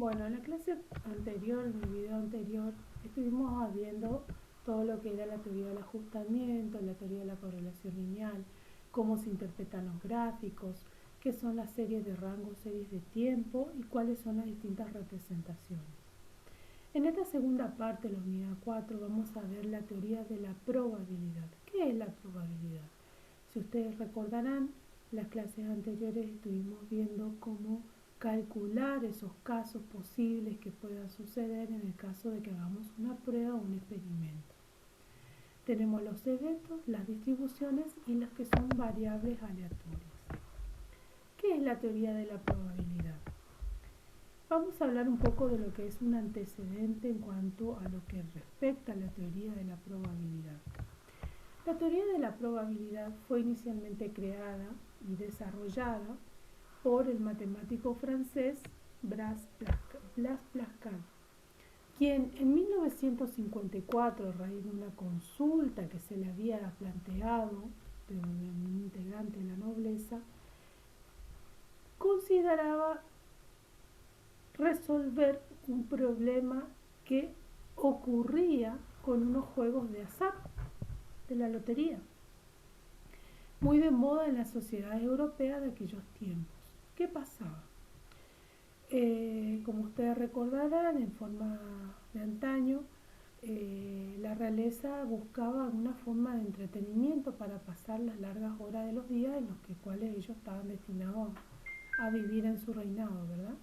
Bueno, en la clase anterior, en el video anterior, estuvimos viendo todo lo que era la teoría del ajustamiento, la teoría de la correlación lineal, cómo se interpretan los gráficos, qué son las series de rango, series de tiempo y cuáles son las distintas representaciones. En esta segunda parte, la unidad 4, vamos a ver la teoría de la probabilidad. ¿Qué es la probabilidad? Si ustedes recordarán, las clases anteriores estuvimos viendo cómo calcular esos casos posibles que puedan suceder en el caso de que hagamos una prueba o un experimento. Tenemos los eventos, las distribuciones y las que son variables aleatorias. ¿Qué es la teoría de la probabilidad? Vamos a hablar un poco de lo que es un antecedente en cuanto a lo que respecta a la teoría de la probabilidad. La teoría de la probabilidad fue inicialmente creada y desarrollada por el matemático francés Blaise Pascal, quien en 1954, a raíz de una consulta que se le había planteado de un integrante de la nobleza, consideraba resolver un problema que ocurría con unos juegos de azar de la lotería, muy de moda en las sociedades europeas de aquellos tiempos. ¿Qué pasaba? Como ustedes recordarán, en forma de antaño, la realeza buscaba una forma de entretenimiento para pasar las largas horas de los días en los cuales ellos estaban destinados a vivir en su reinado, ¿verdad?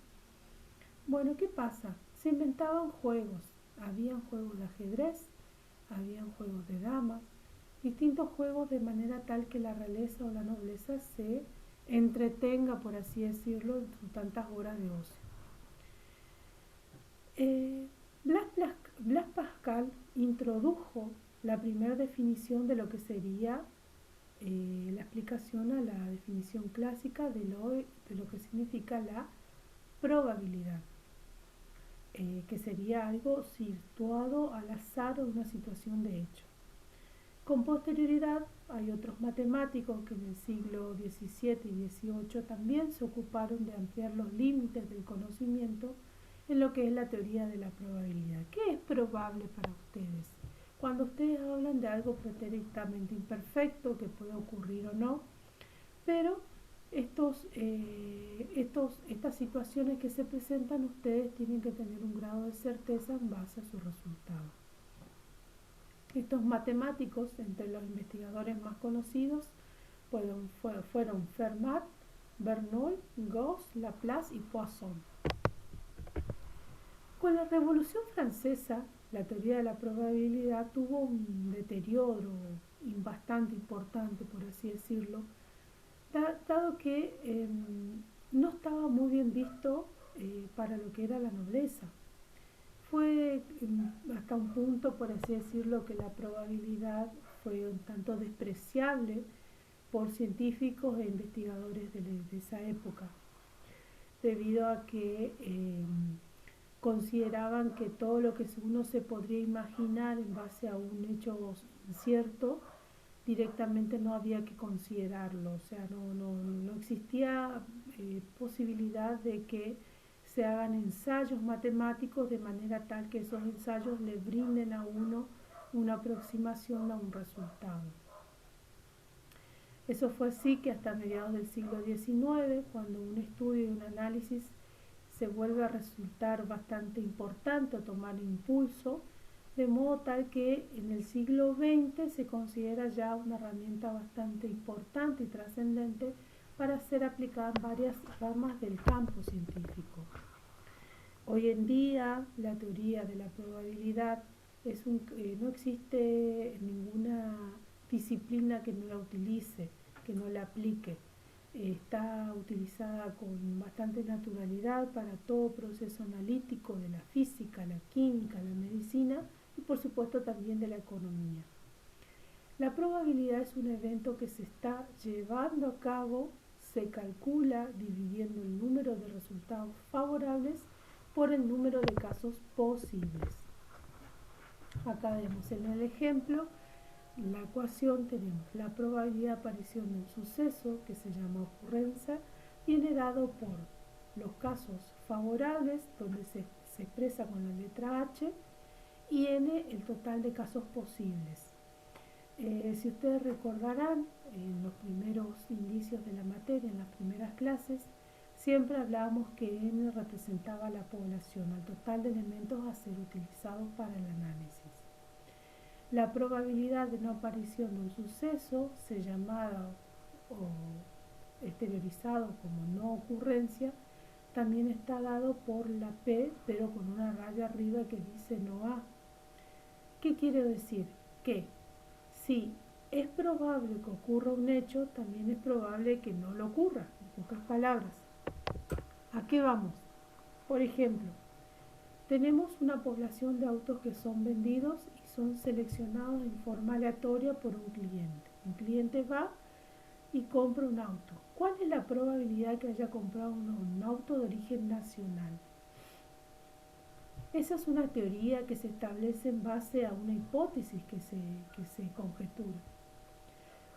Bueno, ¿qué pasa? Se inventaban juegos, habían juegos de ajedrez, habían juegos de damas, distintos juegos de manera tal que la realeza o la nobleza se entretenga, por así decirlo, en sus tantas horas de ocio. Blaise Pascal introdujo la primera definición de lo que sería la explicación a la definición clásica de lo que significa la probabilidad, que sería algo situado al azar o una situación de hecho. Con posterioridad hay otros matemáticos que en el siglo XVII y XVIII también se ocuparon de ampliar los límites del conocimiento en lo que es la teoría de la probabilidad. ¿Qué es probable para ustedes? Cuando ustedes hablan de algo pretéricamente imperfecto que puede ocurrir o no, pero estas situaciones que se presentan, ustedes tienen que tener un grado de certeza en base a sus resultados. Estos matemáticos, entre los investigadores más conocidos, fueron Fermat, Bernoulli, Gauss, Laplace y Poisson. Con la Revolución Francesa, la teoría de la probabilidad tuvo un deterioro bastante importante, por así decirlo, dado que no estaba muy bien visto para lo que era la nobleza. Fue hasta un punto, por así decirlo, que la probabilidad fue un tanto despreciable por científicos e investigadores de esa época, debido a que consideraban que todo lo que uno se podría imaginar en base a un hecho cierto, directamente no había que considerarlo, o sea, no existía posibilidad de que se hagan ensayos matemáticos de manera tal que esos ensayos le brinden a uno una aproximación a un resultado. Eso fue así que hasta mediados del siglo XIX, cuando un estudio y un análisis se vuelve a resultar bastante importante o tomar impulso, de modo tal que en el siglo XX se considera ya una herramienta bastante importante y trascendente para ser aplicada en varias ramas del campo científico. Hoy en día la teoría de la probabilidad no existe ninguna disciplina que no la utilice, que no la aplique. Está utilizada con bastante naturalidad para todo proceso analítico de la física, la química, la medicina y por supuesto también de la economía. La probabilidad es un evento que se está llevando a cabo, se calcula dividiendo el número de resultados favorables por el número de casos posibles. Acá vemos en el ejemplo la ecuación, tenemos la probabilidad de aparición de un suceso que se llama ocurrencia, viene dado por los casos favorables, donde se expresa con la letra H, y N, el total de casos posibles. Si ustedes recordarán, en los primeros indicios de la materia, en las primeras clases, siempre hablábamos que N representaba la población, al total de elementos a ser utilizados para el análisis. La probabilidad de no aparición de un suceso, se llamaba o exteriorizado como no ocurrencia, también está dado por la P, pero con una raya arriba que dice no A. ¿Qué quiere decir? Que si es probable que ocurra un hecho, también es probable que no lo ocurra. En pocas palabras, ¿a qué vamos? Por ejemplo, tenemos una población de autos que son vendidos y son seleccionados en forma aleatoria por un cliente. Un cliente va y compra un auto. ¿Cuál es la probabilidad que haya comprado un auto de origen nacional? Esa es una teoría que se establece en base a una hipótesis que se conjetura.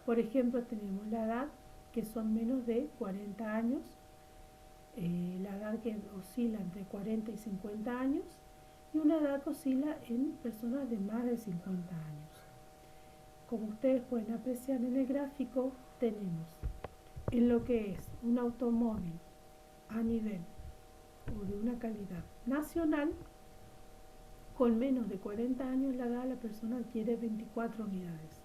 Por ejemplo, tenemos la edad, que son menos de 40 años, la edad que oscila entre 40 y 50 años, y una edad que oscila en personas de más de 50 años. Como ustedes pueden apreciar en el gráfico, tenemos en lo que es un automóvil a nivel o de una calidad nacional, con menos de 40 años la edad, la persona adquiere 24 unidades.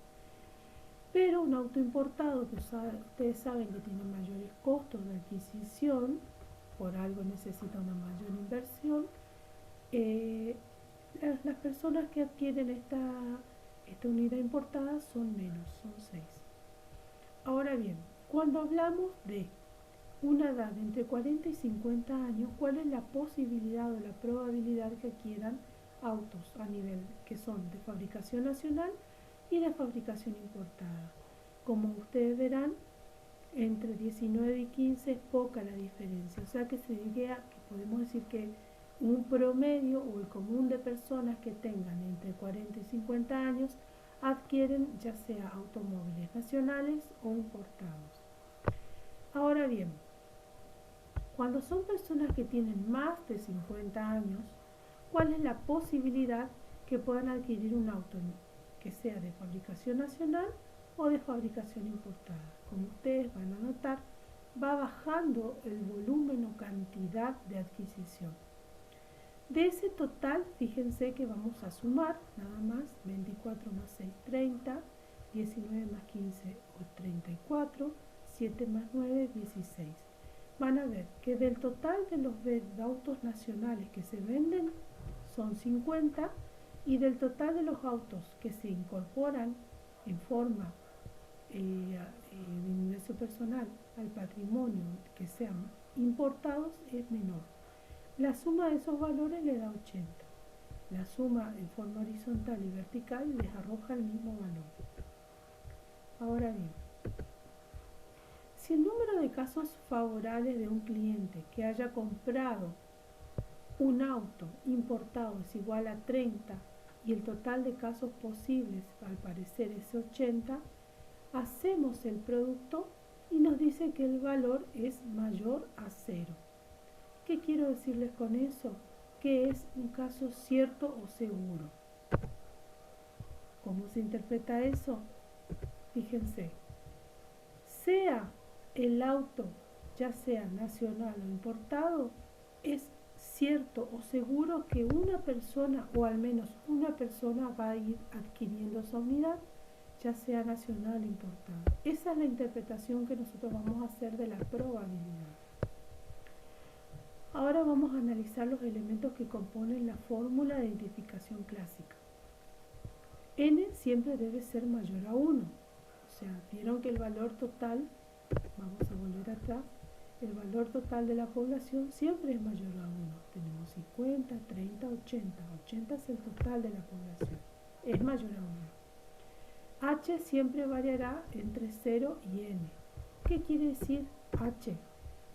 Pero un auto importado, que ustedes saben que tiene mayores costos de adquisición, por algo necesita una mayor inversión, las personas que adquieren esta unidad importada son menos, son 6. Ahora bien, cuando hablamos de una edad de entre 40 y 50 años, ¿cuál es la posibilidad o la probabilidad que adquieran autos a nivel que son de fabricación nacional y de fabricación importada? Como ustedes verán, entre 19 y 15 es poca la diferencia, o sea que podemos decir que un promedio o el común de personas que tengan entre 40 y 50 años adquieren ya sea automóviles nacionales o importados. Ahora bien, cuando son personas que tienen más de 50 años, ¿cuál es la posibilidad que puedan adquirir un auto que sea de fabricación nacional o de fabricación importada? Como ustedes van a notar, va bajando el volumen o cantidad de adquisición. De ese total, fíjense que vamos a sumar nada más 24 más 6, 30, 19 más 15, 34, 7 más 9, 16. Van a ver que del total de los autos nacionales que se venden son 50, y del total de los autos que se incorporan en forma de ingreso personal al patrimonio que sean importados es menor. La suma de esos valores le da 80. La suma en forma horizontal y vertical les arroja el mismo valor. Ahora bien, si el número de casos favorables de un cliente que haya comprado un auto importado es igual a 30 y el total de casos posibles al parecer es 80, hacemos el producto y nos dice que el valor es mayor a 0. ¿Qué quiero decirles con eso? Que es un caso cierto o seguro. ¿Cómo se interpreta eso? Fíjense, sea el auto, ya sea nacional o importado, es cierto o seguro que una persona, o al menos una persona, va a ir adquiriendo esa unidad, ya sea nacional o importada. Esa es la interpretación que nosotros vamos a hacer de la probabilidad. Ahora vamos a analizar los elementos que componen la fórmula de identificación clásica. N siempre debe ser mayor a 1. O sea, vieron que el valor total, vamos a volver atrás, el valor total de la población siempre es mayor a 1. Tenemos 50, 30, 80. 80 es el total de la población. Es mayor a 1. H siempre variará entre 0 y N. ¿Qué quiere decir H?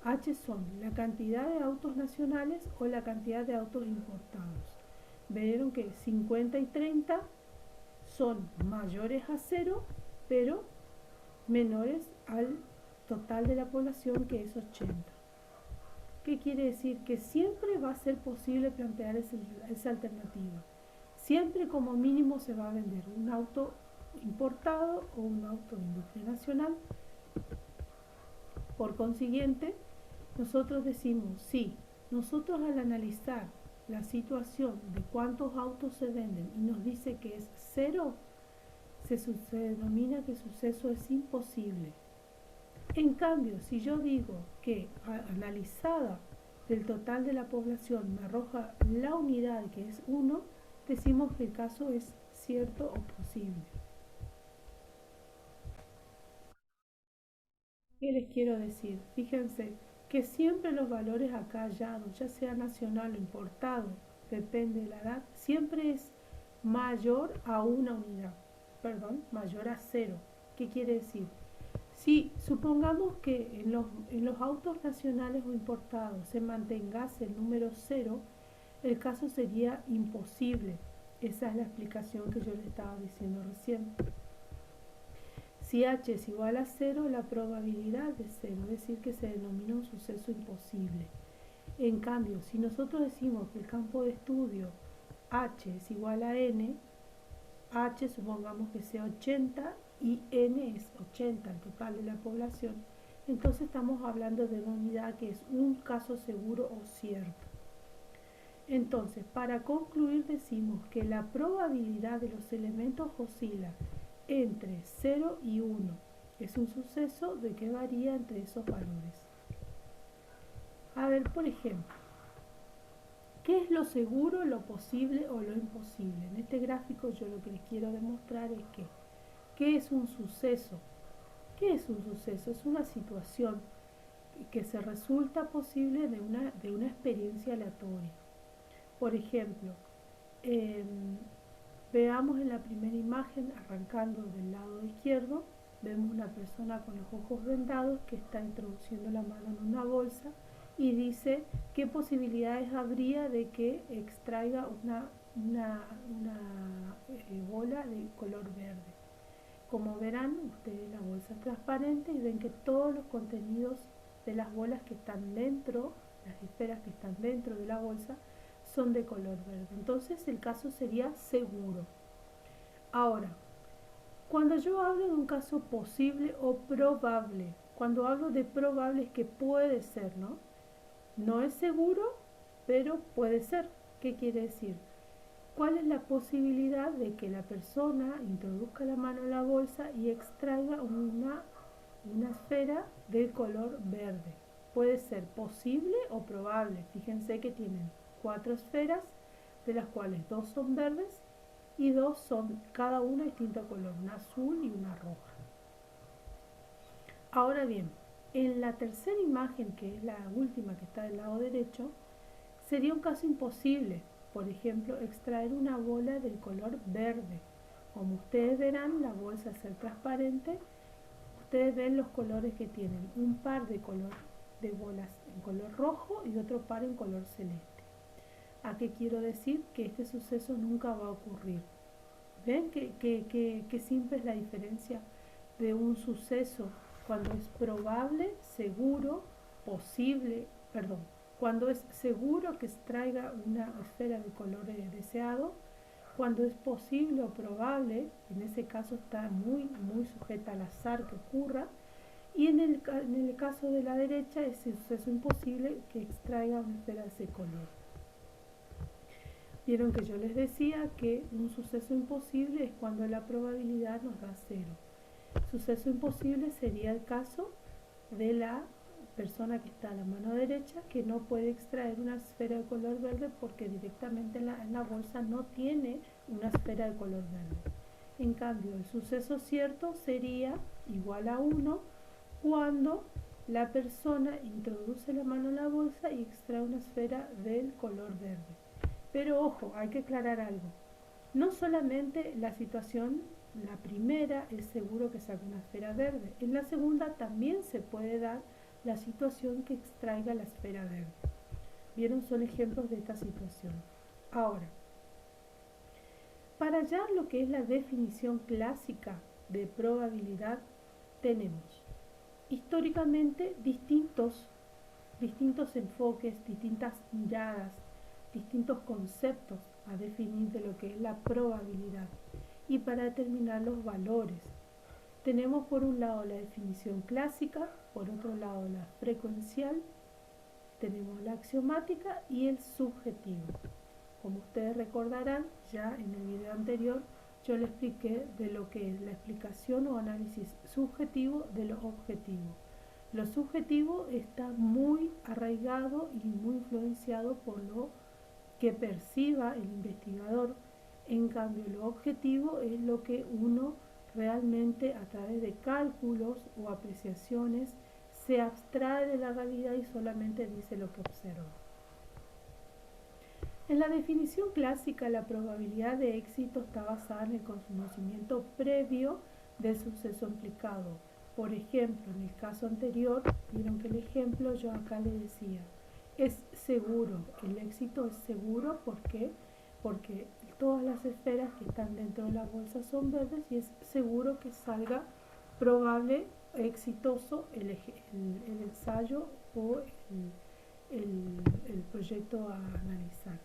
H son la cantidad de autos nacionales o la cantidad de autos importados. Vieron que 50 y 30 son mayores a 0, pero menores al total de la población, que es 80. ¿Qué quiere decir? Que siempre va a ser posible plantear esa alternativa. Siempre como mínimo se va a vender un auto importado o un auto de industria nacional. Por consiguiente, nosotros decimos, sí, nosotros al analizar la situación de cuántos autos se venden y nos dice que es cero, se denomina que el suceso es imposible. En cambio, si yo digo que analizada del total de la población me arroja la unidad que es 1, decimos que el caso es cierto o posible. ¿Qué les quiero decir? Fíjense que siempre los valores acá hallados, ya sea nacional o importado, depende de la edad, siempre es mayor a una unidad, mayor a 0. ¿Qué quiere decir? Si supongamos que en los autos nacionales o importados se mantengase el número 0, el caso sería imposible. Esa es la explicación que yo les estaba diciendo recién. Si h es igual a 0, la probabilidad es 0, es decir, que se denomina un suceso imposible. En cambio, si nosotros decimos que el campo de estudio h es igual a n, h supongamos que sea 80 y n es 80, el total de la población, entonces estamos hablando de una unidad que es un caso seguro o cierto. Entonces, para concluir decimos que la probabilidad de los elementos oscila entre 0 y 1. Es un suceso de que varía entre esos valores. A ver, por ejemplo, ¿qué es lo seguro, lo posible o lo imposible? En este gráfico yo lo que les quiero demostrar es que ¿qué es un suceso? ¿Qué es un suceso? Es una situación que se resulta posible de una experiencia aleatoria. Por ejemplo, veamos en la primera imagen, arrancando del lado izquierdo, vemos una persona con los ojos vendados que está introduciendo la mano en una bolsa y dice qué posibilidades habría de que extraiga una bola de color verde. Como verán, ustedes la bolsa es transparente y ven que todos los contenidos de las bolas que están dentro, las esferas que están dentro de la bolsa, son de color verde. Entonces el caso sería seguro. Ahora, cuando yo hablo de un caso posible o probable, cuando hablo de probable es que puede ser, ¿no? No es seguro, pero puede ser. ¿Qué quiere decir? ¿Cuál es la posibilidad de que la persona introduzca la mano en la bolsa y extraiga una esfera de color verde? Puede ser posible o probable. Fíjense que tienen 4 esferas, de las cuales 2 son verdes y 2 son cada una distinto color, una azul y una roja. Ahora bien, en la tercera imagen, que es la última que está del lado derecho, sería un caso imposible, por ejemplo, extraer una bola del color verde. Como ustedes verán, la bolsa al ser transparente, ustedes ven los colores que tienen, un par de bolas en color rojo y otro par en color celeste. ¿A qué quiero decir? Que este suceso nunca va a ocurrir. ¿Ven qué simple es la diferencia de un suceso cuando es probable, seguro, posible, cuando es seguro que extraiga una esfera de color deseado, cuando es posible o probable, en ese caso está muy sujeta al azar que ocurra, y en el caso de la derecha es el suceso imposible que extraiga una esfera de ese color. Vieron que yo les decía que un suceso imposible es cuando la probabilidad nos da 0. Suceso imposible sería el caso de la persona que está a la mano derecha que no puede extraer una esfera de color verde porque directamente en la bolsa no tiene una esfera de color verde. En cambio, el suceso cierto sería igual a 1 cuando la persona introduce la mano en la bolsa y extrae una esfera del color verde. Pero ojo, hay que aclarar algo. No solamente la situación, la primera es seguro que saque una esfera verde. En la segunda también se puede dar la situación que extraiga la esfera verde. ¿Vieron? Son ejemplos de esta situación. Ahora, para hallar lo que es la definición clásica de probabilidad, tenemos históricamente distintos distintos enfoques, distintas miradas, distintos conceptos a definir de lo que es la probabilidad y para determinar los valores. Tenemos por un lado la definición clásica, por otro lado la frecuencial, tenemos la axiomática y el subjetivo. Como ustedes recordarán, ya en el video anterior yo les expliqué de lo que es la explicación o análisis subjetivo de lo objetivo. Lo subjetivo está muy arraigado y muy influenciado por lo que perciba el investigador. En cambio, lo objetivo es lo que uno realmente a través de cálculos o apreciaciones se abstrae de la realidad y solamente dice lo que observa. En la definición clásica, la probabilidad de éxito está basada en el conocimiento previo del suceso implicado. Por ejemplo, en el caso anterior, vieron que el ejemplo yo acá le decía, es seguro, el éxito es seguro, ¿por qué? Porque todas las esferas que están dentro de la bolsa son verdes y es seguro que salga probable, exitoso el ensayo o el proyecto a analizar.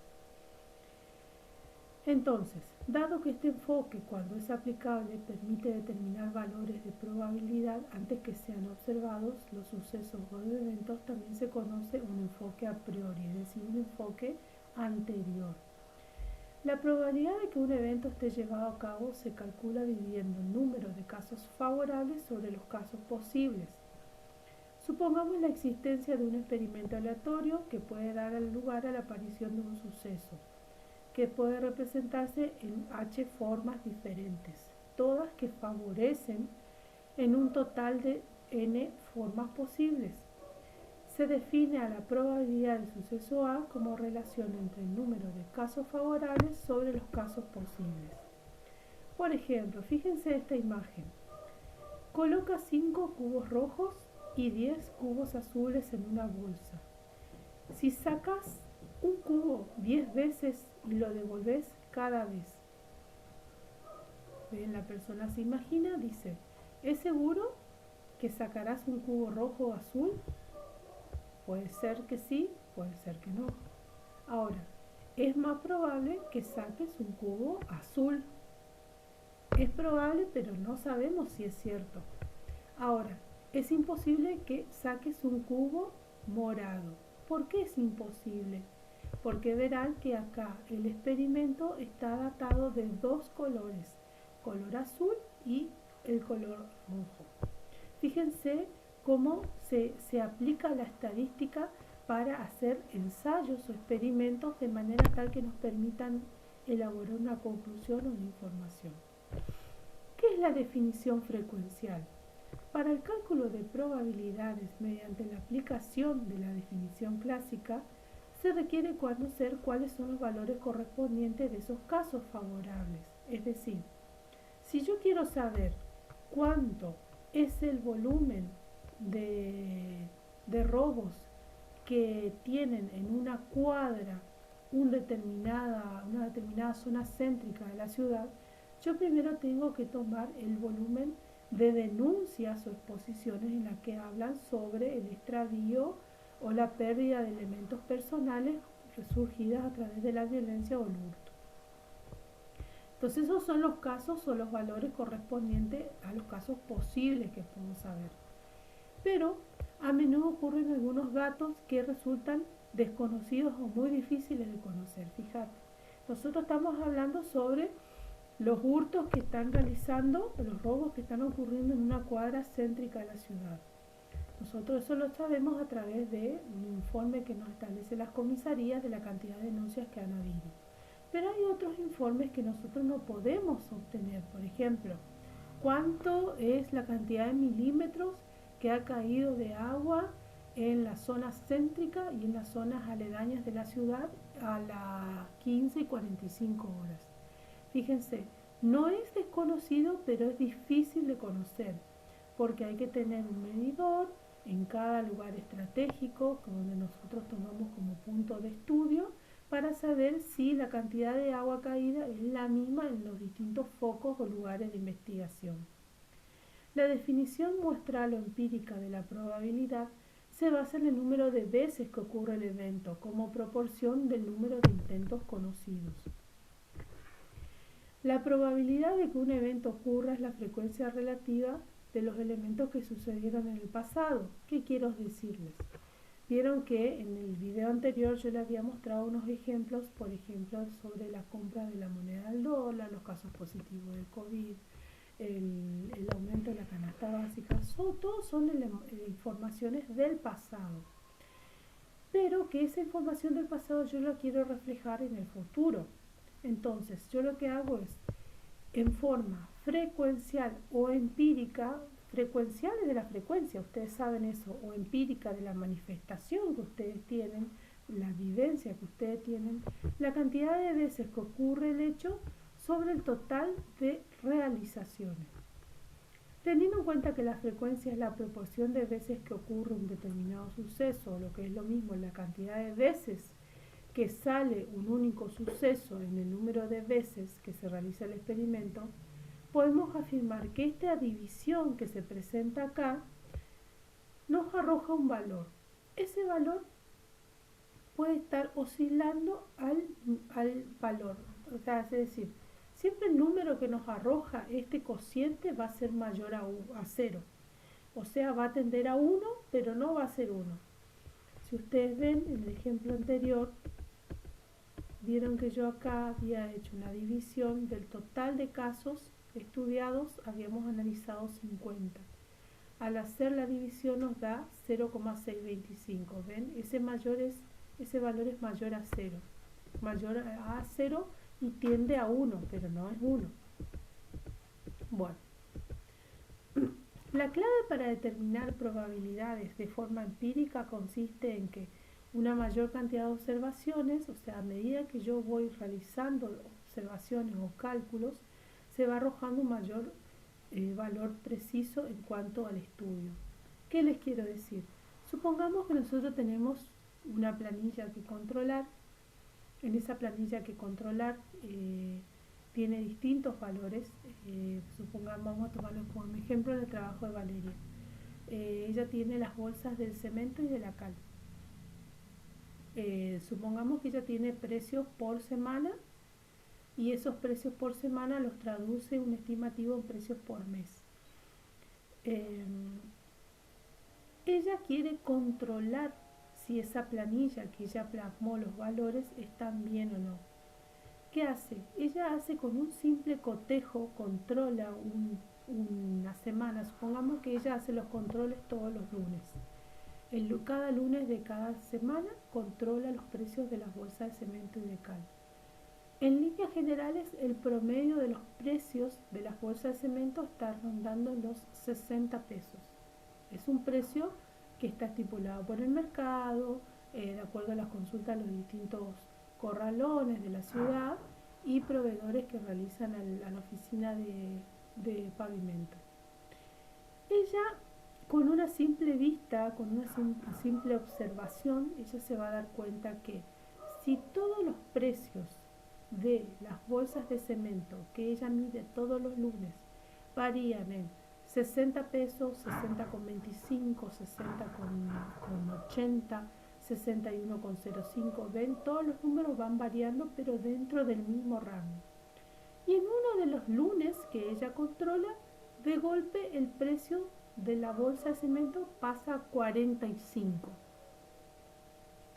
Entonces, dado que este enfoque, cuando es aplicable, permite determinar valores de probabilidad antes que sean observados los sucesos o eventos, también se conoce un enfoque a priori, es decir, un enfoque anterior. La probabilidad de que un evento esté llevado a cabo se calcula dividiendo el número de casos favorables sobre los casos posibles. Supongamos la existencia de un experimento aleatorio que puede dar lugar a la aparición de un suceso, que puede representarse en H formas diferentes, todas que favorecen en un total de N formas posibles. Se define a la probabilidad del suceso A como relación entre el número de casos favorables sobre los casos posibles. Por ejemplo, fíjense esta imagen. Coloca 5 cubos rojos y 10 cubos azules en una bolsa. Si sacas un cubo 10 veces y lo devolves cada vez. ¿Ven? La persona se imagina, dice, ¿es seguro que sacarás un cubo rojo o azul? Puede ser que sí, puede ser que no. Ahora, es más probable que saques un cubo azul. Es probable, pero no sabemos si es cierto. Ahora, es imposible que saques un cubo morado. ¿Por qué es imposible? Porque verán que acá el experimento está datado de dos colores, color azul y el color rojo. Fíjense cómo se aplica la estadística para hacer ensayos o experimentos de manera tal que nos permitan elaborar una conclusión o una información. ¿Qué es la definición frecuencial? Para el cálculo de probabilidades mediante la aplicación de la definición clásica, se requiere conocer cuáles son los valores correspondientes de esos casos favorables. Es decir, si yo quiero saber cuánto es el volumen de robos que tienen en una cuadra una determinada zona céntrica de la ciudad, yo primero tengo que tomar el volumen de denuncias o exposiciones en las que hablan sobre el extravío o la pérdida de elementos personales surgidas a través de la violencia o el hurto. Entonces esos son los casos o los valores correspondientes a los casos posibles que podemos saber. Pero a menudo ocurren algunos datos que resultan desconocidos o muy difíciles de conocer. Fíjate, nosotros estamos hablando sobre los hurtos que están realizando, los robos que están ocurriendo en una cuadra céntrica de la ciudad. Nosotros eso lo sabemos a través de un informe que nos establece las comisarías de la cantidad de denuncias que han habido. Pero hay otros informes que nosotros no podemos obtener. Por ejemplo, ¿cuánto es la cantidad de milímetros que ha caído de agua en la zona céntrica y en las zonas aledañas de la ciudad a las 15 y 45 horas? Fíjense, no es desconocido, pero es difícil de conocer, porque hay que tener un medidor en cada lugar estratégico donde nosotros tomamos como punto de estudio para saber si la cantidad de agua caída es la misma en los distintos focos o lugares de investigación. La definición muestral o empírica de la probabilidad se basa en el número de veces que ocurre el evento como proporción del número de intentos conocidos. La probabilidad de que un evento ocurra es la frecuencia relativa de los elementos que sucedieron en el pasado. ¿Qué quiero decirles? Vieron que en el video anterior yo les había mostrado unos ejemplos, por ejemplo, sobre la compra de la moneda del dólar, los casos positivos del COVID, el aumento de la canasta básica. Todos son informaciones del pasado. Pero que esa información del pasado yo la quiero reflejar en el futuro. Entonces, yo lo que hago es, en forma frecuencial o empírica, frecuencial es de la frecuencia, ustedes saben eso, o empírica de la manifestación que ustedes tienen, la vivencia que ustedes tienen, la cantidad de veces que ocurre el hecho sobre el total de realizaciones. Teniendo en cuenta que la frecuencia es la proporción de veces que ocurre un determinado suceso, o lo que es lo mismo, la cantidad de veces que sale un único suceso en el número de veces que se realiza el experimento, podemos afirmar que esta división que se presenta acá nos arroja un valor. Ese valor puede estar oscilando al valor, o sea, es decir, siempre el número que nos arroja este cociente va a ser mayor a 0, o sea, va a tender a 1, pero no va a ser 1. Si ustedes ven en el ejemplo anterior, vieron que yo acá había hecho una división del total de casos estudiados, habíamos analizado 50. Al hacer la división nos da 0,625. ¿Ven? Ese valor es mayor a 0. Mayor a 0 y tiende a 1, pero no es 1. Bueno. La clave para determinar probabilidades de forma empírica consiste en que una mayor cantidad de observaciones, o sea, a medida que yo voy realizando observaciones o cálculos, se va arrojando un mayor valor preciso en cuanto al estudio. ¿Qué les quiero decir? Supongamos que nosotros tenemos una planilla que controlar. En esa planilla que controlar tiene distintos valores. Supongamos, vamos a tomarlo como ejemplo en el trabajo de Valeria. Ella tiene las bolsas del cemento y de la cal. Supongamos que ella tiene precios por semana y esos precios por semana los traduce un estimativo en precios por mes. Ella quiere controlar si esa planilla que ella plasmó los valores están bien o no. ¿Qué hace? Ella hace con un simple cotejo, controla una semana. Supongamos que ella hace los controles todos los lunes. Cada lunes de cada semana controla los precios de las bolsas de cemento y de cal. En líneas generales, el promedio de los precios de las bolsas de cemento está rondando los 60 pesos. Es un precio que está estipulado por el mercado, de acuerdo a las consultas de los distintos corralones de la ciudad y proveedores que realizan a la oficina de pavimento. Ella, con una simple vista, con una simple observación, ella se va a dar cuenta que si todos los precios de las bolsas de cemento que ella mide todos los lunes varían en 60 pesos, 60,25, 60,80, 61,05, ven, todos los números van variando pero dentro del mismo rango. Y en uno de los lunes que ella controla, de golpe el precio de la bolsa de cemento pasa a 45.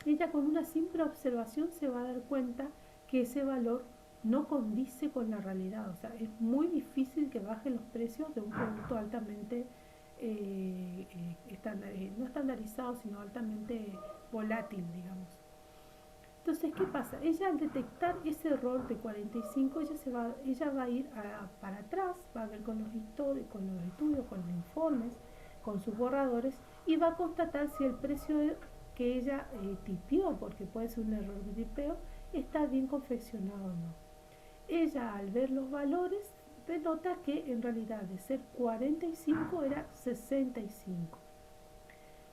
Ella con una simple observación se va a dar cuenta que ese valor no condice con la realidad, o sea, es muy difícil que bajen los precios de un producto altamente no estandarizado, sino altamente volátil, digamos. Entonces, ¿qué pasa? Ella, al detectar ese error de 45, ella va a ir para atrás, va a ver con los estudios, con los informes, con sus borradores, y va a constatar si el precio que ella tipió, porque puede ser un error de tipeo, está bien confeccionado o no. Ella, al ver los valores, denota que en realidad de ser 45 era 65.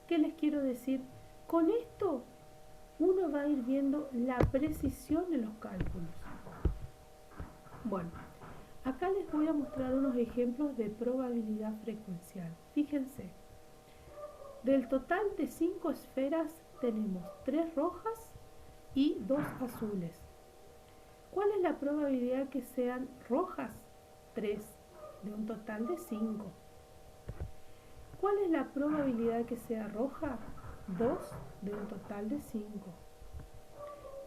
¿Qué les quiero decir? Con esto uno va a ir viendo la precisión de los cálculos. Bueno, acá les voy a mostrar unos ejemplos de probabilidad frecuencial. Fíjense, Del total de 5 esferas tenemos 3 rojas y 2 azules. ¿Cuál es la probabilidad que sean rojas? 3 de un total de 5. ¿Cuál es la probabilidad que sea roja? 2 de un total de 5.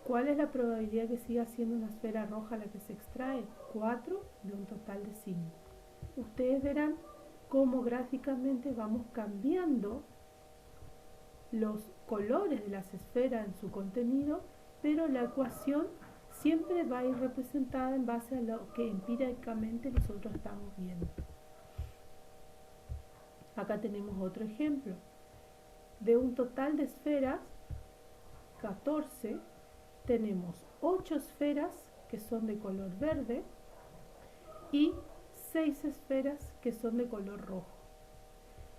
¿Cuál es la probabilidad que siga siendo una esfera roja la que se extrae? 4 de un total de 5. Ustedes verán cómo gráficamente vamos cambiando los colores de las esferas en su contenido, pero la ecuación siempre va a ir representada en base a lo que empíricamente nosotros estamos viendo. Acá tenemos otro ejemplo. De un total de esferas, 14, tenemos 8 esferas que son de color verde y 6 esferas que son de color rojo.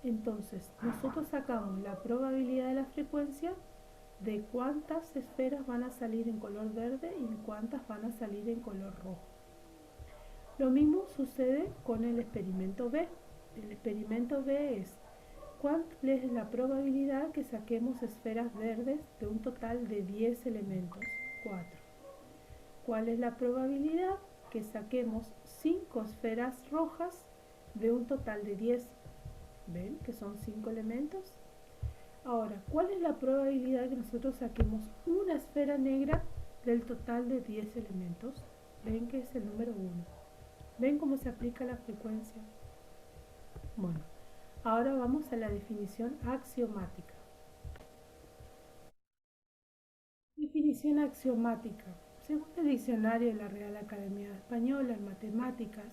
Entonces, nosotros sacamos la probabilidad de la frecuencia de cuántas esferas van a salir en color verde y cuántas van a salir en color rojo. Lo mismo sucede con el experimento B. El experimento B es cuál es la probabilidad que saquemos esferas verdes de un total de 10 elementos, 4. ¿Cuál es la probabilidad que saquemos 5 esferas rojas de un total de 10? ¿Ven que son 5 elementos? Ahora, ¿cuál es la probabilidad que nosotros saquemos una esfera negra del total de 10 elementos? Ven que es el número 1. ¿Ven cómo se aplica la frecuencia? Bueno, ahora vamos a la definición axiomática. Definición axiomática. Según el diccionario de la Real Academia Española en Matemáticas,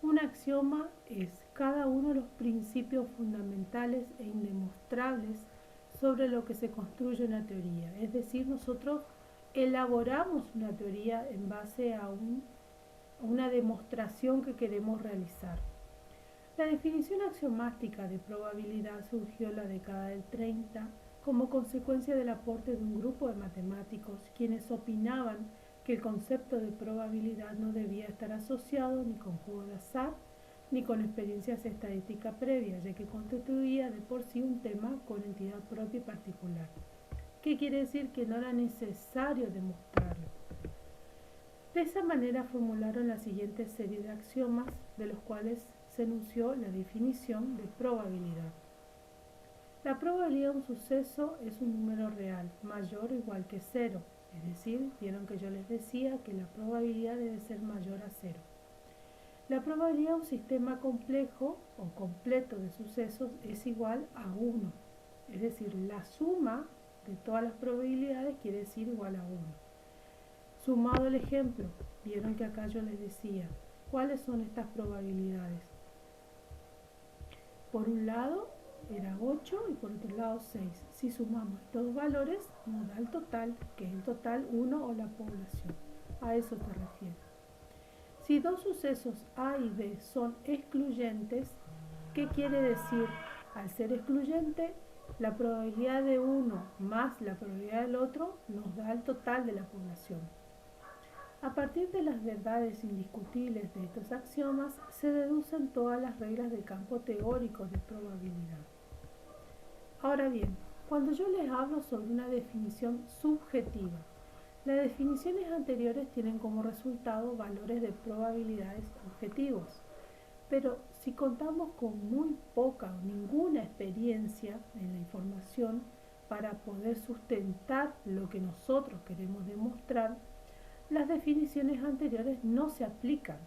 un axioma es cada uno de los principios fundamentales e indemostrables sobre lo que se construye una teoría. Es decir, nosotros elaboramos una teoría en base a una demostración que queremos realizar. La definición axiomática de probabilidad surgió en la década del 30 como consecuencia del aporte de un grupo de matemáticos quienes opinaban que el concepto de probabilidad no debía estar asociado ni con juego de azar ni con experiencias estadísticas previas, ya que constituía de por sí un tema con entidad propia y particular. ¿Qué quiere decir? Que no era necesario demostrarlo. De esa manera formularon la siguiente serie de axiomas, de los cuales se enunció la definición de probabilidad. La probabilidad de un suceso es un número real, mayor o igual que 0. Es decir, vieron que yo les decía que la probabilidad debe ser mayor a 0. La probabilidad de un sistema complejo o completo de sucesos es igual a 1. Es decir, la suma de todas las probabilidades quiere decir igual a 1. Sumado el ejemplo, vieron que acá yo les decía, ¿cuáles son estas probabilidades? Por un lado era 8 y por otro lado 6. Si sumamos estos dos valores nos da el total, que es el total 1 o la población. A eso se refiere. Si dos sucesos A y B son excluyentes, ¿qué quiere decir? Al ser excluyente, la probabilidad de uno más la probabilidad del otro nos da el total de la población. A partir de las verdades indiscutibles de estos axiomas, se deducen todas las reglas del campo teórico de probabilidad. Ahora bien, cuando yo les hablo sobre una definición subjetiva, las definiciones anteriores tienen como resultado valores de probabilidades objetivos, pero si contamos con muy poca o ninguna experiencia en la información para poder sustentar lo que nosotros queremos demostrar, las definiciones anteriores no se aplican.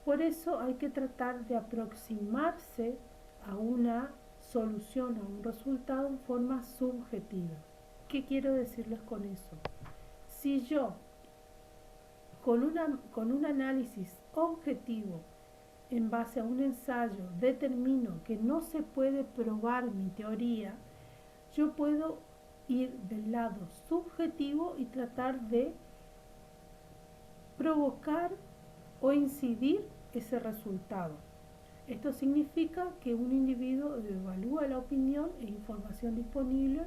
Por eso hay que tratar de aproximarse a una solución, a un resultado en forma subjetiva. ¿Qué quiero decirles con eso? Si yo con un análisis objetivo en base a un ensayo determino que no se puede probar mi teoría, yo puedo ir del lado subjetivo y tratar de provocar o incidir ese resultado. Esto significa que un individuo evalúa la opinión e información disponible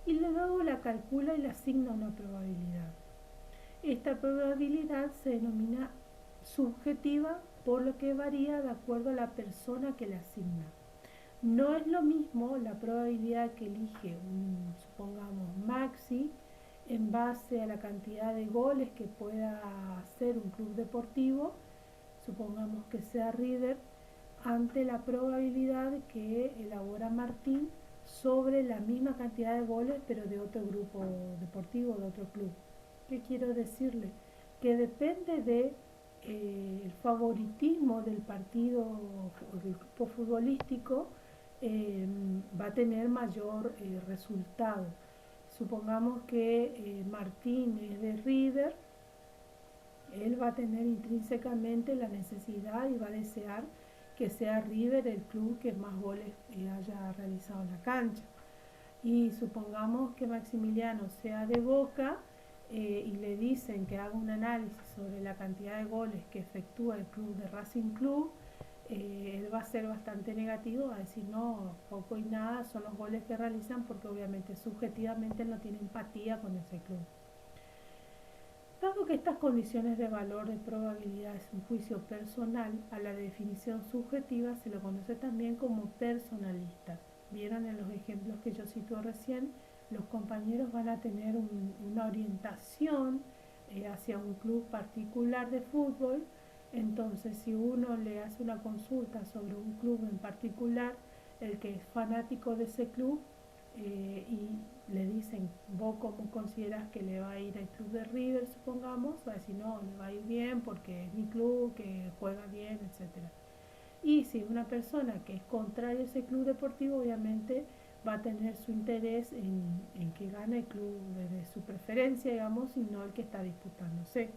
y luego la calcula y le asigna una probabilidad. Esta probabilidad se denomina subjetiva, por lo que varía de acuerdo a la persona que la asigna. No es lo mismo la probabilidad que elige supongamos, Maxi, en base a la cantidad de goles que pueda hacer un club deportivo, supongamos que sea River, ante la probabilidad que elabora Martín sobre la misma cantidad de goles pero de otro grupo deportivo, de otro club. ¿Qué quiero decirle? Que depende de el favoritismo del partido o del grupo futbolístico, va a tener mayor resultado. Supongamos que Martín es de River, él va a tener intrínsecamente la necesidad y va a desear que sea River el club que más goles haya realizado en la cancha. Y supongamos que Maximiliano sea de Boca, y le dicen que haga un análisis sobre la cantidad de goles que efectúa el club de Racing Club, él va a ser bastante negativo, va a decir no, poco y nada son los goles que realizan, porque obviamente subjetivamente no tiene empatía con ese club. Dado que estas condiciones de valor de probabilidad es un juicio personal, a la definición subjetiva se lo conoce también como personalista. Vieron en los ejemplos que yo situé recién, los compañeros van a tener una orientación hacia un club particular de fútbol. Entonces, si uno le hace una consulta sobre un club en particular, el que es fanático de ese club, y le dicen, vos cómo consideras que le va a ir al club de River, supongamos, va a decir, no, le va a ir bien porque es mi club, que juega bien, etcétera. Y si una persona que es contraria a ese club deportivo, obviamente va a tener su interés en que gane el club de su preferencia, digamos, y no el que está disputándose.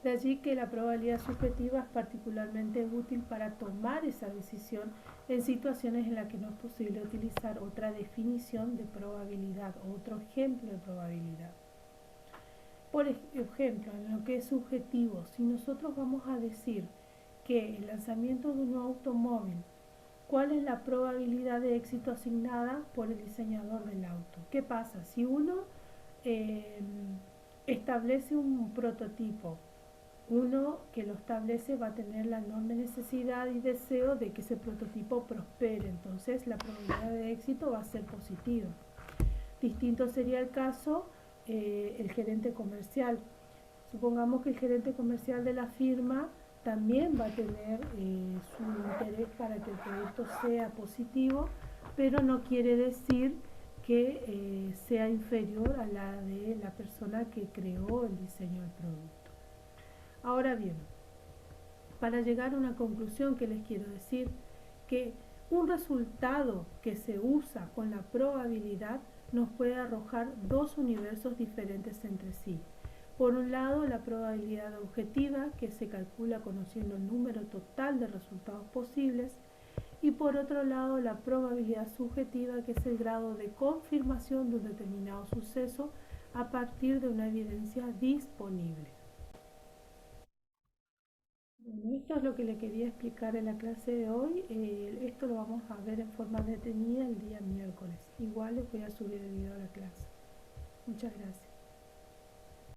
De allí que la probabilidad subjetiva es particularmente útil para tomar esa decisión en situaciones en las que no es posible utilizar otra definición de probabilidad o otro ejemplo de probabilidad. Por ejemplo, en lo que es subjetivo, si nosotros vamos a decir que el lanzamiento de un automóvil, ¿cuál es la probabilidad de éxito asignada por el diseñador del auto? ¿Qué pasa? Si uno eh, establece un prototipo, uno que lo establece va a tener la enorme necesidad y deseo de que ese prototipo prospere, entonces la probabilidad de éxito va a ser positiva. Distinto sería el caso el gerente comercial. Supongamos que el gerente comercial de la firma también va a tener su interés para que el producto sea positivo, pero no quiere decir que sea inferior a la de la persona que creó el diseño del producto. Ahora bien, para llegar a una conclusión, que les quiero decir que un resultado que se usa con la probabilidad nos puede arrojar dos universos diferentes entre sí. Por un lado, la probabilidad objetiva, que se calcula conociendo el número total de resultados posibles, y por otro lado, la probabilidad subjetiva, que es el grado de confirmación de un determinado suceso a partir de una evidencia disponible. Bueno, esto es lo que le quería explicar en la clase de hoy. Esto lo vamos a ver en forma detenida el día miércoles. Igual les voy a subir el video a la clase. Muchas gracias.